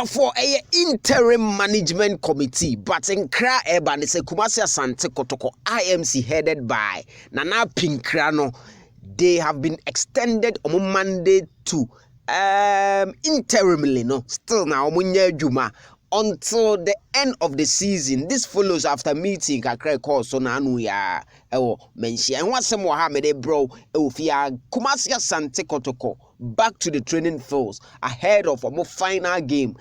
for a interim management committee, but in Kra Eba, they say Kumasi Asante Kotoko IMC headed by Nana Pinkrano. They have been extended on Monday to interimly, no, still now Juma until the end of the season. This follows after meeting kakra call so na anu ya mention and what's some Mohammed bro Kumasi Asante Kotoko back to the training fields ahead of the final game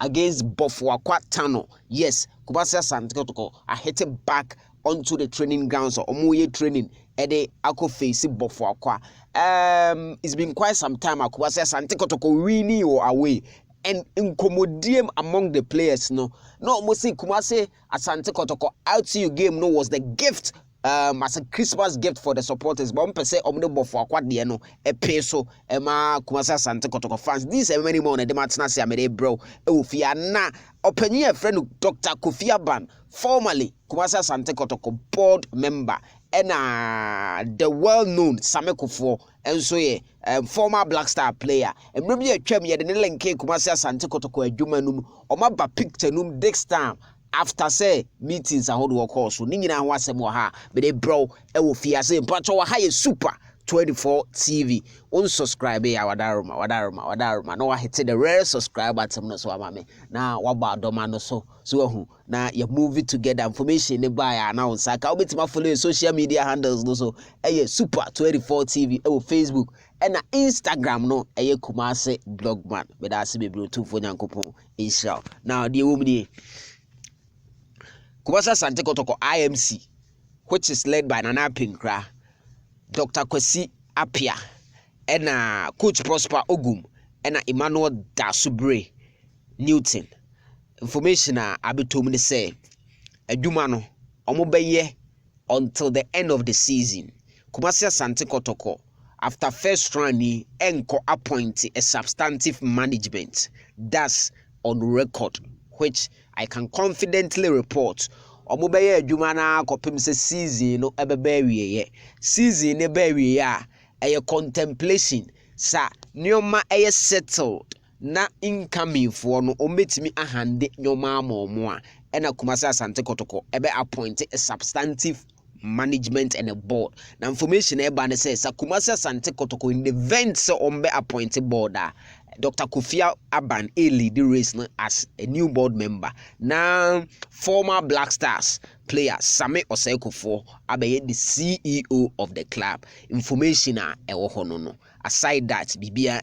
against Bofwa Tano. Yes, Kumasi Asante Kotoko are headed back onto the training grounds or omoye training ede ako face Bofwa. It's been quite some time Kumasi Asante Kotoko really or away and incommodium among the players no almost say Kumasi Asante Kotoko out to your game no was the gift as a Christmas gift for the supporters. But per se omno for quad no a peso ema Kumasi Asante Kotoko fans. These are many more de matna say amede bro ufia na opinion friend Dr. Kofi Aban, formerly Kumasi Asante Kotoko board member and the well-known Samekofo and so former Black Star player. And maybe a chem ye the lenke Kumasi Asante Kotoko adwumanum o maba picture num this time. After say meetings and hold work also nina wasem wa ha be dey bro e wo fiase mpacho wa ha ye super 24 TV unsubscribe ya wadaruma no wa hit the rare subscribe button no so amame na waba adoma no so hu na ya move it together information ne buy announce aka obetima follow social media handles no so super 24 TV e wo Facebook and na Instagram no Kumasi blogman be da se be bro tu fo nyankopon inshallah now the woman Kumasi Asante Kotoko IMC, which is led by Nana Pinkra, Dr. Kwesi Apia, and Coach Prosper Ogum, and Emmanuel Dasubre Newton. Information abitumni say, Edumano, omobeye until the end of the season. Kumasi Asante Kotoko, after first round, enko appoint a substantive management. That's on record, which I can confidently report. Omobeye adwuma na kopem se season no ebebewie ye. Season ne bewie ya contemplation sa nyoma settled na incoming for no ometimi ahande nyoma amomo a ena Kumasi Asante Kotoko ebe appoint a substantive management and a board. Na information eba ne say sa Kumasi Asante Kotoko in the event so ombe appointed board Dr. Kofi Aban lead the race as a new board member. Now, former Black Stars player Same Osekofo abe the CEO of the club. Information ewo hono no. Aside that, bibia